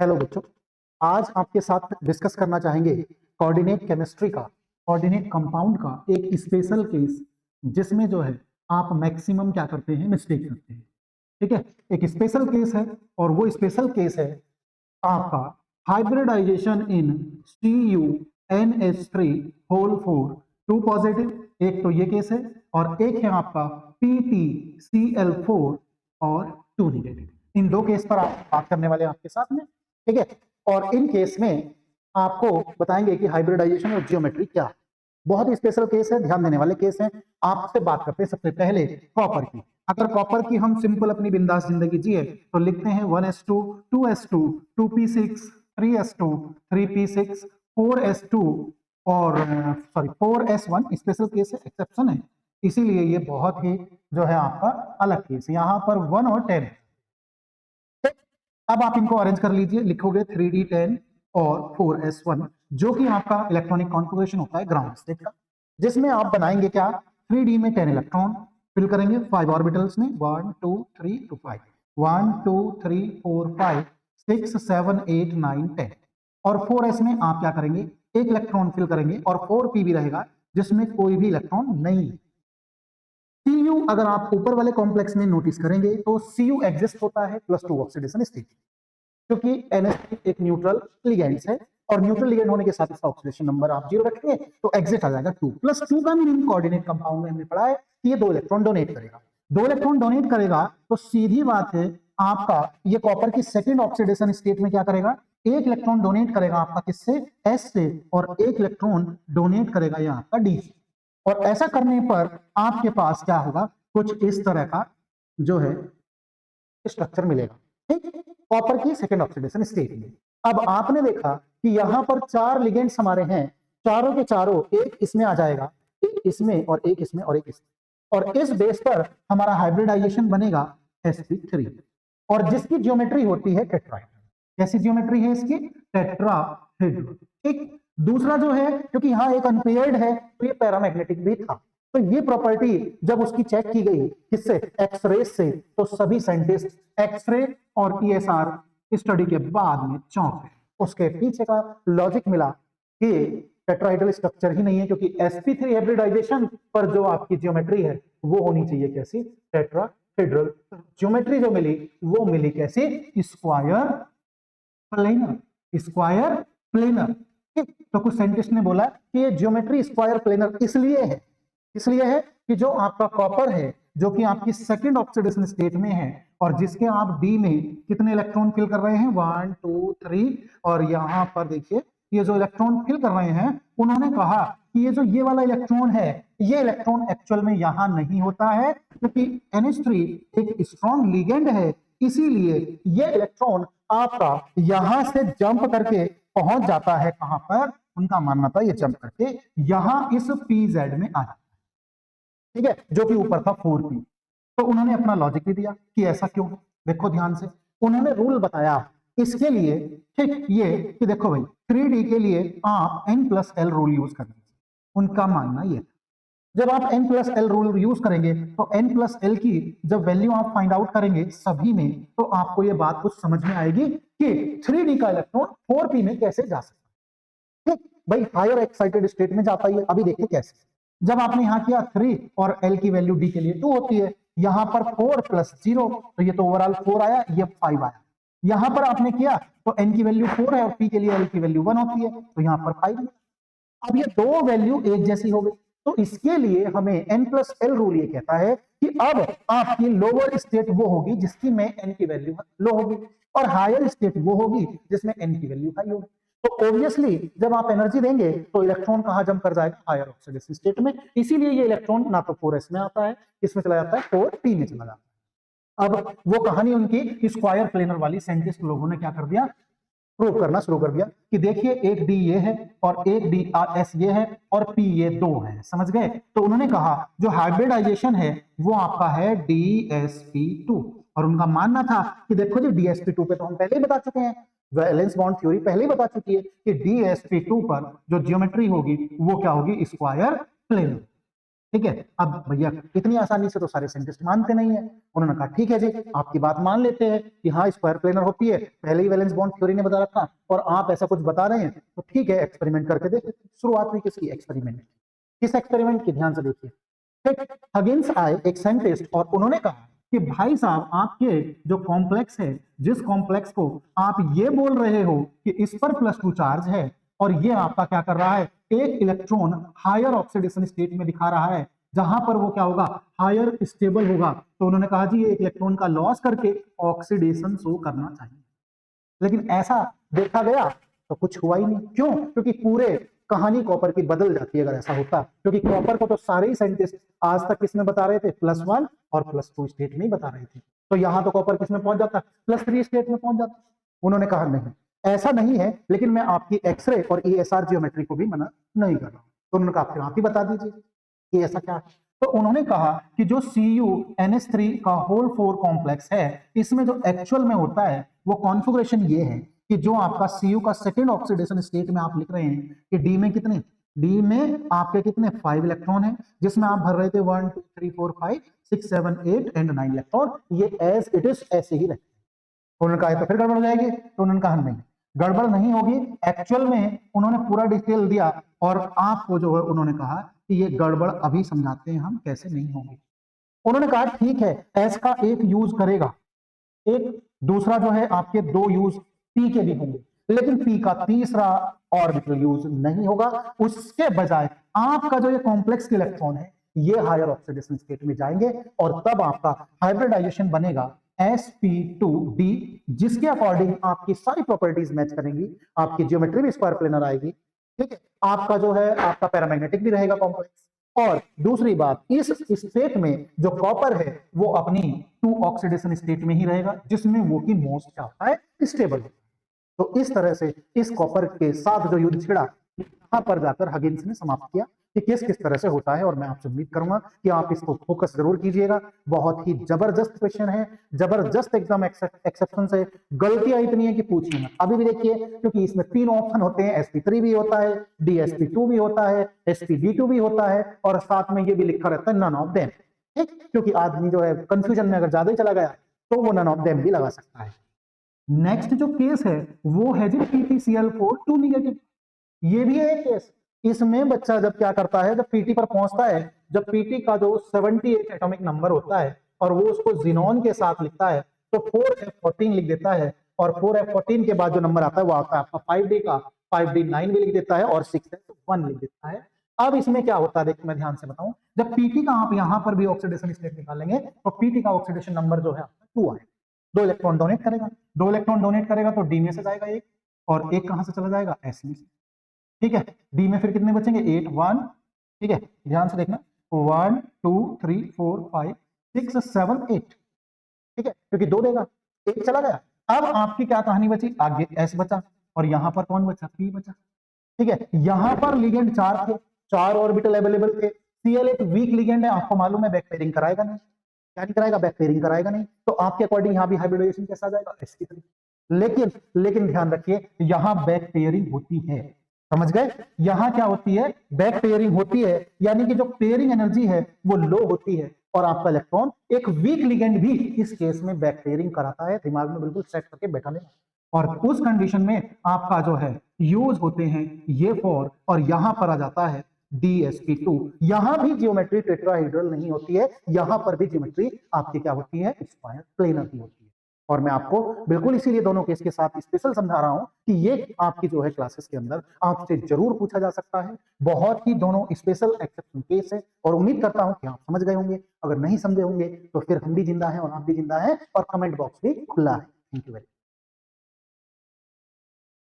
Hello बच्चों, आज आपके साथ डिस्कस करना चाहेंगे कोऑर्डिनेट केमिस्ट्री का, कोऑर्डिनेट कंपाउंड का एक स्पेशल केस जिसमें जो है आप मैक्सिमम क्या करते हैं, मिस्टेक करते हैं। ठीक है, एक स्पेशल केस है और वो स्पेशल केस है आपका हाइब्रिडाइजेशन इन CuNH3 होल 4 2 पॉजिटिव। एक तो ये केस है और एक है आपका PtCl4 और 2 निगेटिव। इन दो केस पर आप बात करने वाले हैं आपके साथ में। ठीक है, और इन केस में आपको बताएंगे कि हाइब्रिडाइजेशन और जियोमेट्री क्या है। बहुत ही स्पेशल केस है, ध्यान देने वाले केस हैं। आपसे बात करते हैं सबसे पहले कॉपर की। अगर कॉपर की हम सिंपल अपनी बिंदास जिंदगी जिए तो लिखते हैं 1s2 2s2 2p6 3s2 3p6 4s2 और 4s1 स्पेशल केस है, एक्सेप्शन है, इसीलिए ये बहुत ही जो है आपका अलग केस है। यहाँ पर 1 और 10। अब आप इनको अरेंज कर लीजिए, लिखोगे 3d10 और 4s1 जो कि आपका इलेक्ट्रॉनिक कॉन्फ़िगरेशन होता है ग्राउंड स्टेट का, जिसमें आप बनाएंगे क्या, 3d में 10 इलेक्ट्रॉन फिल करेंगे 5 ऑर्बिटल्स में 1 2 3 to 5 1 2 3 4 5 6 7 8 9 10 और 4s में आप क्या करेंगे, एक इलेक्ट्रॉन फिल करेंगे और 4p भी रहेगा जिसमें कोई भी इलेक्ट्रॉन नहीं है। Cu अगर आप ऊपर वाले कॉम्प्लेक्स में नोटिस करेंगे तो Cu एग्जिस्ट होता है +2 ऑक्सीडेशन स्टेट, क्योंकि NH3 एक न्यूट्रल लिगेंड्स है और न्यूट्रल लिगेंड होने के साथ इसका ऑक्सीडेशन नंबर आप 0 रखेंगे तो एग्जिट आ जाएगा 2 +2 का मीनिंग कोऑर्डिनेट कंपाउंड में हमने पढ़ा है कि ये 2 इलेक्ट्रॉन डोनेट करेगा। 2 इलेक्ट्रॉन डोनेट करेगा तो सीधी बात है आपका ये कॉपर की सेकंड ऑक्सीडेशन स्टेट में क्या करेगा, एक इलेक्ट्रॉन डोनेट करेगा आपका किससे, S से, और एक इलेक्ट्रॉन डोनेट करेगा ये आपका D से। और ऐसा करने पर आपके पास क्या होगा, कुछ इस तरह का जो है स्ट्रक्चर मिलेगा। ठीक, कॉपर की सेकंड ऑक्सीडेशन स्टेट में। अब आपने देखा कि यहां पर 4 लिगेंड्स हमारे हैं, चारों के चारों, एक इसमें आ जाएगा, एक इसमें और एक इसमें और एक इसमें, और इस बेस पर हमारा हाइब्रिडाइजेशन बनेगा sp3 और जिसकी ज्योमेट्री होती है टेट्राहेड्रल। कैसी ज्योमेट्री है इसकी, टेट्राहेड्रल। ठीक, दूसरा जो है, क्योंकि यहाँ एक अनपेयर्ड है तो ये पैरामैग्नेटिक भी था, तो ये प्रॉपर्टी जब उसकी चेक की गई किससे, एक्सरे से, तो सभी साइंटिस्ट एक्सरे और ESR स्टडी के बाद में चौंक गए। उसके पीछे का लॉजिक मिला कि टेट्राहेड्रल स्ट्रक्चर ही नहीं है, क्योंकि sp3 हाइब्रिडाइजेशन पर जो आपकी ज्योमेट्री है वो होनी चाहिए कैसी, टेट्राहेड्रल। ज्योमेट्री जो मिली वो मिली कैसी, स्क्वायर प्लेनर, स्क्वायर प्लेनर। ठीक, तो कुछ साइंटिस्ट ने बोला कि ये ज्योमेट्री स्क्वायर प्लेनर इसलिए है कि जो आपका कॉपर है जो कि आपकी सेकंड ऑक्सीडेशन स्टेट में है और जिसके आप डी में कितने इलेक्ट्रॉन फिल कर रहे हैं, 1 2 3, और यहां पर देखिए ये जो इलेक्ट्रॉन फिल कर रहे हैं उन्होंने कहा कि ये जो ये वाला इलेक्ट्रॉन है, ये इलेक्ट्रॉन एक्चुअल में यहां नहीं होता है, क्योंकि NH3 एक स्ट्रॉन्ग लिगेंड है, इसीलिए ये इलेक्ट्रॉन आपका यहां से जंप करके पहुंच जाता है कहां पर, उनका मानना था ये जंप करके यहां इस PZ में आ जाता है। ठीक है, जो कि ऊपर था 4p। तो उन्होंने अपना लॉजिक भी दिया कि ऐसा क्यों है। देखो ध्यान से, उन्होंने रूल बताया इसके लिए। ठीक, ये कि देखो भाई 3D के लिए आप n+l रूल यूज कर लीजिए, उनका मानना ये, जब आप n+l रूल यूज करेंगे तो n+l की जब वैल्यू आप फाइंड आउट करेंगे सभी में, तो आपको ये बात कुछ समझ में आएगी कि 3D का इलेक्ट्रॉन 4p में कैसे जा सकता है। ठीक भाई, हायर एक्साइटेड स्टेट में जाता है, अभी देखिए कैसे। जब आपने यहां किया 3 और l की वैल्यू d के लिए 2 होती है, यहां पर 4 + 0, तो ये तो ओवरऑल 4 आया, ये 5 आया। यहां पर आपने किया तो n की वैल्यू 4 है और p के लिए l की वैल्यू 1 होती है, तो यहां पर 5। अब ये दो वैल्यू एक जैसी हो गई, तो इसके लिए हमें n+l रूल ये कहता है कि अब आपकी लोअर स्टेट वो होगी जिसकी में n की वैल्यू लो होगी और हायर स्टेट वो होगी जिसमें n की वैल्यू हाई होगी। तो ऑब्वियसली जब आप एनर्जी देंगे तो इलेक्ट्रॉन कहां जंप कर जाएगा, हायर ऑक्सीडेशन स्टेट में, इसीलिए ये इलेक्ट्रॉन ना तो 4s में आता है, इसमें चला जाता है 4p में चला जाता है। अब वो कहानी उनकी स्क्वायर प्लेनर वाली, साइंटिस्ट लोगों ने क्या कर दिया, प्रूव करना शुरू कर दिया कि देखिए एक डी ये है और एक डी एस ये है और पी ये 2 है, समझ गए। तो उन्होंने कहा जो हाइब्रिडाइजेशन है वो आपका है DsP2, और उनका मानना था कि देखो जी DsP2 पे तो हम पहले ही बता चुके हैं, वैलेंस बॉन्ड थ्योरी पहले ही बता चुकी है कि DsP2 पर जो ज्योमेट्री होगी वो क्या होगी, स्क्वायर प्लेनर। ठीक है। अब भैया इतनी आसानी से तो सारे साइंटिस्ट मानते नहीं है। उन्होंने कहा ठीक है जी, आपकी बात मान लेते हैं कि हाँ स्क्वायर प्लेनर होती है, पहले ही वैलेंस बॉन्ड थ्योरी ने बता रखा और आप ऐसा कुछ बता रहे हैं, तो ठीक है एक्सपेरिमेंट करके देखते। शुरुआत हुई किसकी? एक्सपेरिमेंट। किस एक्सपेरिमेंट की? ध्यान से देखिए। ठीक, हगिंस आए एक साइंटिस्ट और उन्होंने कहा कि भाई साहब आपके जो कॉम्प्लेक्स है, जिस कॉम्प्लेक्स को आप ये बोल रहे हो कि इस पर +2 चार्ज है और ये आपका क्या कर रहा है, एक इलेक्ट्रॉन हायर ऑक्सीडेशन स्टेट में दिखा रहा है, जहां पर वो क्या होगा, हायर स्टेबल होगा। तो उन्होंने कहा जी ये एक इलेक्ट्रॉन का लॉस करके ऑक्सीडेशन शो करना चाहिए। लेकिन ऐसा देखा गया तो कुछ हुआ ही नहीं। क्यों? क्योंकि पूरे कहानी कॉपर की बदल जाती है अगर ऐसा होता। क्योंकि कॉपर को तो सारे ही साइंटिस्ट आज तक किसमें बता रहे थे? +1 और +2 स्टेट में ही बता रहे थे। तो यहां तो कॉपर किसमें पहुंच जाता? +3 स्टेट में पहुंच जाता। उन्होंने कहा नहीं ऐसा नहीं है, लेकिन मैं आपकी एक्सरे और ESR जियोमेट्री को भी मना नहीं कर रहा हूं। तो उन्होंने कहा फिर आप ही बता दीजिए कि ऐसा क्या है। तो उन्होंने कहा कि जो CuNH3 का होल 4 कॉम्प्लेक्स है, इसमें जो एक्चुअल में होता है वो कॉन्फ़िगरेशन ये है कि जो आपका Cu का सेकेंड ऑक्सीडेशन स्टेट में आप लिख रहे हैं कि डी में कितने, डी में आपके कितने 5 इलेक्ट्रॉन है, जिसमें आप भर रहे थे 1 2 3 4 5 6 7 8 एंड 9 इलेक्ट्रॉन, ये एज इट इज ऐसे ही रहे। उन्होंने कहा तो फिर गड़बड़ हो जाएगी। तो उन्होंने कहा नहीं गड़बड़ नहीं होगी। एक्चुअल में उन्होंने पूरा डिटेल दिया और आपको जो है उन्होंने कहा कि ये गड़बड़ अभी समझाते हैं हम कैसे नहीं होगी। उन्होंने कहा ठीक है एस का एक यूज करेगा, एक दूसरा जो है आपके 2 यूज पी के भी होंगे, लेकिन पी का तीसरा ऑर्बिटल यूज नहीं होगा। उसके बजाय आपका जो ये कॉम्प्लेक्स इलेक्ट्रॉन है ये हायर ऑक्सीडेशन स्टेट में जाएंगे और तब आपका हाइब्रिडाइजेशन बनेगा sp2d, जिसके अकॉर्डिंग आपकी सारी प्रॉपर्टीज मैच करेंगी, आपकी ज्योमेट्री भी स्क्वायर प्लेनर आएगी। ठीक है, आपका जो है आपका पैरामैग्नेटिक भी रहेगा कॉम्प्लेक्स। और दूसरी बात, इस स्टेट में जो कॉपर है वो अपनी 2 ऑक्सीडेशन स्टेट में ही रहेगा, जिसमें वो की मोस्ट क्या होता है, स्टेबल। तो इस तरह से इस कॉपर के साथ जो युद्ध छिड़ा यहां पर जाकर हगिंस ने समाप्त किया कि किस किस तरह से होता है। और मैं आपसे उम्मीद करूंगा कि आप इसको फोकस जरूर कीजिएगा। बहुत ही जबरदस्त क्वेश्चन है, जबरदस्त एकदम एक्सेप्शन से। गलतियां इतनी है कि पूछिए मत। अभी भी देखिए क्योंकि इसमें 3 ऑप्शन होते हैं, sp3 भी होता है, dsp2 भी होता है, spd2 भी होता है और साथ में ये भी लिखा रहता है नन ऑफ देम। ठीक, क्योंकि आदमी जो है कंफ्यूजन में अगर ज्यादा ही चला गया तो वो नन ऑफ देम भी लगा सकता है। नेक्स्ट जो केस है वो है जी PtCl4 2 निगेटिव। ये भी है एक केस। इसमें बच्चा जब क्या करता है, जब पीटी पर पहुंचता है, जब पीटी का जो 78 एटॉमिक नंबर होता है और वो उसको जिनॉन के साथ लिखता है तो 4f14 लिख देता है और 4f14 के बाद जो नंबर आता है वो आता है आपका 5d का, 5d9 भी लिख देता है और 6f1 लिख देता है। अब इसमें क्या होता है देखिए मैं ध्यान से बताऊं, जब पीटी का आप यहां पर भी ऑक्सीडेशन स्टेट निकालेंगे तो पीटी का ऑक्सीडेशन नंबर जो है आपका 2 आए, 2 इलेक्ट्रॉन डोनेट करेगा, 2 इलेक्ट्रॉन डोनेट करेगा तो डी में से जाएगा एक और एक कहां से चला जाएगा, एस में से। ठीक है, डी में फिर कितने बचेंगे 8 1। ठीक है, ध्यान से देखना 1 2 3 4 5 6 7 8। ठीक है, क्योंकि 2 देगा, 1 चला गया। अब आपकी क्या कहानी बची, आगे एस बचा और यहां पर कौन बचा, पी बचा। ठीक है, यहां पर लिगेंड 4 थे, 4 ऑर्बिटल अवेलेबल थे। Cl एक वीक लिगेंड है, आपको मालूम है बैक पेयरिंग कराएगा नहीं। क्या नहीं कराएगा, बैक पेयरिंग कराएगा नहीं। तो आपके अकॉर्डिंग यहां भी हाइब्रिडाइजेशन कैसा आ जाएगा, sp3। लेकिन ध्यान रखिए यहां बैक पेयरिंग होती है, समझ गए। यहां क्या होती है, बैक पेयरिंग होती है, यानी कि जो पेयरिंग एनर्जी है वो लो होती है और आपका इलेक्ट्रॉन एक वीक लिगेंड भी इस केस में बैक पेयरिंग कराता है। दिमाग में बिल्कुल सेट करके बैठा लेना। और उस कंडीशन में आपका जो है यूज होते हैं ये 4 और यहां पर आ जाता है dsp2। यहां भी जियोमेट्री टेट्राहेड्रल नहीं होती है, यहां पर भी जियोमेट्री आपकी क्या होती है, स्क्वायर प्लेनर की होती है। और मैं आपको बिल्कुल इसीलिए दोनों केस के साथ स्पेशल समझा रहा हूं कि ये आपकी जो है क्लासेस के अंदर आपसे जरूर पूछा जा सकता है। बहुत ही दोनों स्पेशल एक्सेप्शन केस है और उम्मीद करता हूं कि आप समझ गए होंगे। अगर नहीं समझे होंगे तो फिर हम भी जिंदा हैं और आप भी जिंदा हैं और कमेंट बॉक्स भी खुला है। Thank you very much.